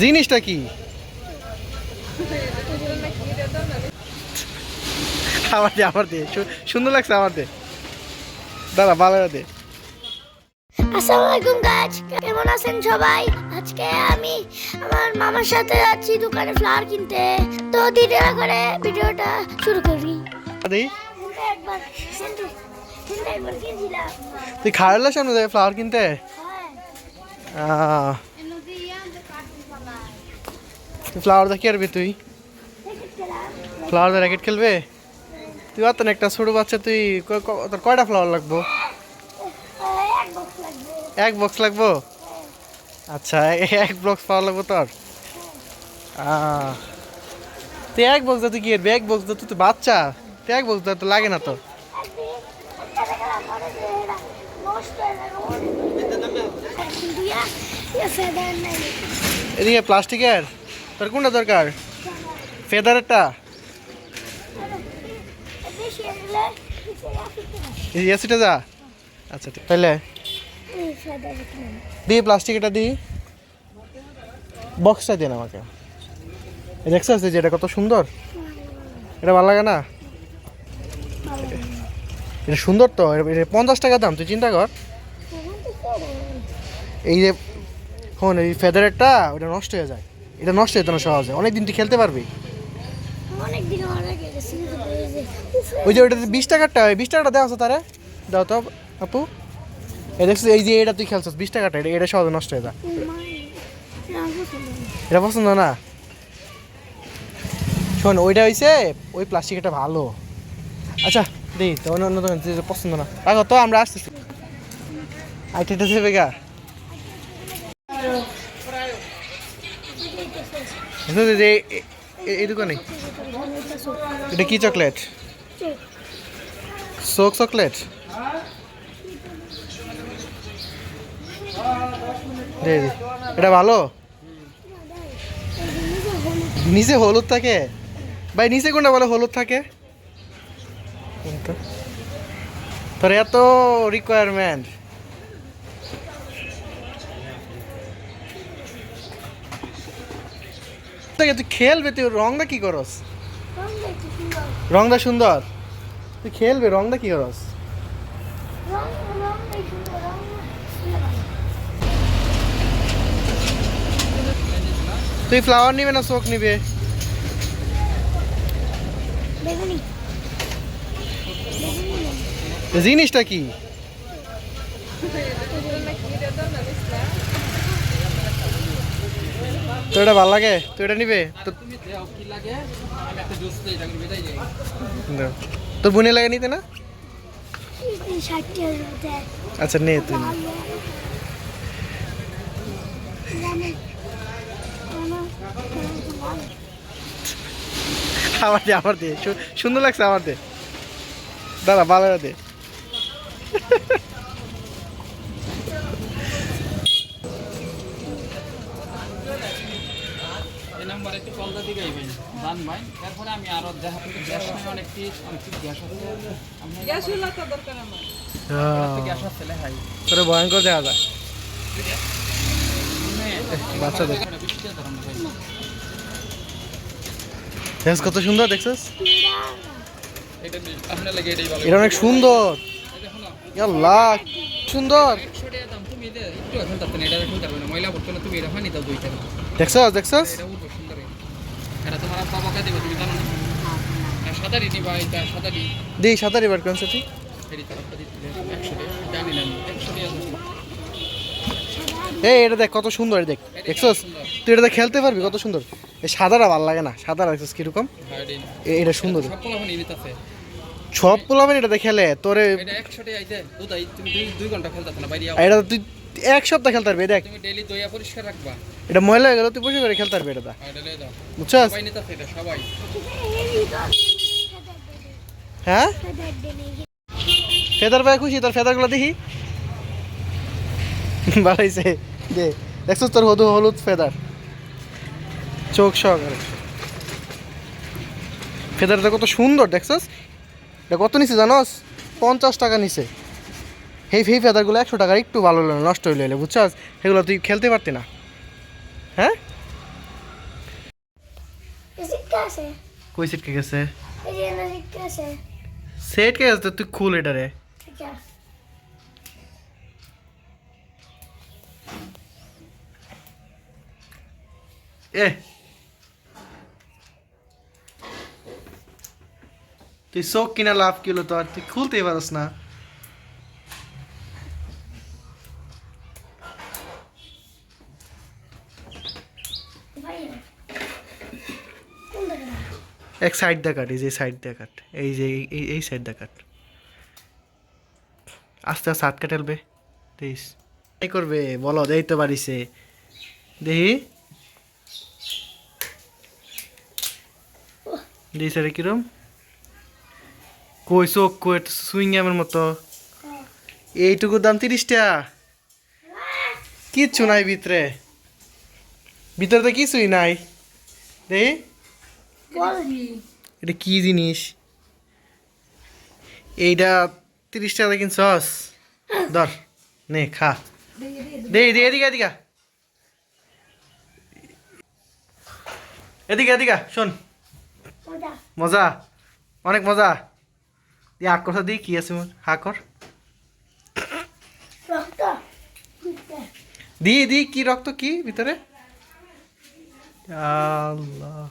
জিনিসটা কি? আমার দে সুন্দর লাগছে, আমার দে দাদা, ভালো দে। আসসালামু আলাইকুম গাইস, কেমন আছেন সবাই? আজকে আমি আমার মামার সাথে যাচ্ছি দোকানে ফ্লাওয়ার কিনতে। তো দেরি না করে ভিডিওটা শুরু করি। তুই খাওয়ালে সামনে যাবে ফ্লাওয়ার কিনতে? ফ্লাওয়ার দা কি করবি তুই? ফ্লাওয়ার দা র্যাকেট খেলবে? তুই অত একটা ছোট বাচ্চা, তুই তোর কয়টা ফ্লাওয়ার লাগবো? এক বক্স লাগবো? আচ্ছা, এক বক্স পাওয়া লাগবো তোর। তুই এক বক্স দা, তুই কি করবি? এক বক্স দা, তুই তো বাচ্চা, তুই এক বক্স দা তো লাগে না তো। এদিকে প্লাস্টিকের, তোর কোনটা দরকার? ফেদারেরটা? এসিটা যা। আচ্ছা তাহলে দি প্লাস্টিকটা দি, বক্সটা দিন আমাকে। দেখছো যে এটা কত সুন্দর, এটা ভালো লাগে না? এটা সুন্দর তো, এটা 50 টাকা দাম, তুই চিন্তা কর। এই যে শোন, এই ফেদারেরটা ওটা নষ্ট হয়ে যায়, এটা নষ্ট হয়ে যেত না সহজে, অনেকদিন তুই খেলতে পারবি। ওই যে ওইটা 20 টাকারটা, 20 টাকাটা দেওয়া আছে তারে, দাও তো আপু। এই দেখছিস, এই যে এটা তুই খেলছিস 20 টাকাটা, এটা সহজে নষ্ট হয়ে যায়। এটা পছন্দ না? শোন, ওইটা হয়েছে ওই প্লাস্টিকটা ভালো। আচ্ছা দিই তো, অন্য পছন্দ না, রাখো তো, আমরা আসতেছি। আইটা দেবে গা। এই দোকানে এটা কি চকলেট? Soak chocolate? এটা ভালো? নিচে হলুদ থাকে ভাই, নিচে কোনটা বলে হলুদ থাকে? তোর এত রিকোয়ারমেন্ট, তুই খেলবে, তুই রংটা কি করস? রংটা সুন্দর, তুই খেলবে, রংটা কি করস? তুই ফ্লাওয়ার নিবে না চোখ নিবে? জিনিসটা কি? তো এটা ভালো লাগে, তো এটা নিবে? তোর বোনে লাগে নিতে না? আচ্ছা নে তুই। আমার দে সুন্দর লাগছে, আমার দে দাদা, ভালো দে। তোরে ভয়ঙ্কর দেখা যায় বাচ্চাদের। কত সুন্দর দেখছিস? এটা অনেক সুন্দর, সুন্দর দেখছস? দেখছস দিই সাঁতারি বার কোন সাথে? এই এটা দেখ কত সুন্দর, দেখ দেখছস? তুই এটা খেলতে পারবি, কত সুন্দর। এই সাদাটা ভালো লাগে না, সাদা দেখছস কিরকম? এটা সুন্দর, সব পোলাবেন এটা খেলে তোরে। এটা তুই 1 সপ্তাহ খেলতে পারবি, দেখ এটা ময়লা হয়ে গেল, তুই পরিষ্কার করে খেলতে পারবি এটা, বুঝছস? হ্যাঁ ফেদার পায়ে খুশি? তোর ফেদার গুলো দেখি, ভালো হয়েছে দে। দেখছিস তোর হলুদ ফেদার, চোখ সহকারে ফেদারটা কত সুন্দর দেখছিস? এটা কত নিচে জানোস? 50 টাকা নিচে। এই ফেদারগুলো 100 টাকার একটু ভালো হলো না, নষ্ট হইলে বুঝছস, সেগুলো তুই খেলতে পারতি না। হ্যাঁ সিটকা আছে, কই সিটকে গেছে? এই যে না সিটকা আছে। সেট কে গেছে, তুই খুল এটা রে। আচ্ছা এ তুই চোখ কিনা লাভ কি হলো তোর, তুই খুলতেই পারস না। ভাই কোন দেখা এক সাইড দা কাট, এই যে সাইড দা কাট, এই যে এই সাইড দা কাট, আস্তে আস্তে হাত কাটালবে। দেখিস এই করবে বলো, এই তো বাড়িছে দেখি, দেখিস আরে কিরম কই চোখ কই সুইংগামের মতো। এইটুকুর দাম 30 টাকা, কিচ্ছু নাই ভিতরে, ভিতরে তো কিছুই নাই। দেখি বল এটা কি জিনিস, এইটা 30 টাকা কিনছস, ধর নে খা, দে দে এদিকে এদিকে এদিকে এদিকে শোন, মজা মজা অনেক মজা। দি আগ কথা দি কি আছে মোর, হা কর, রক্ত দি দি কি রক্ত কি ভিতরে, আল্লাহ।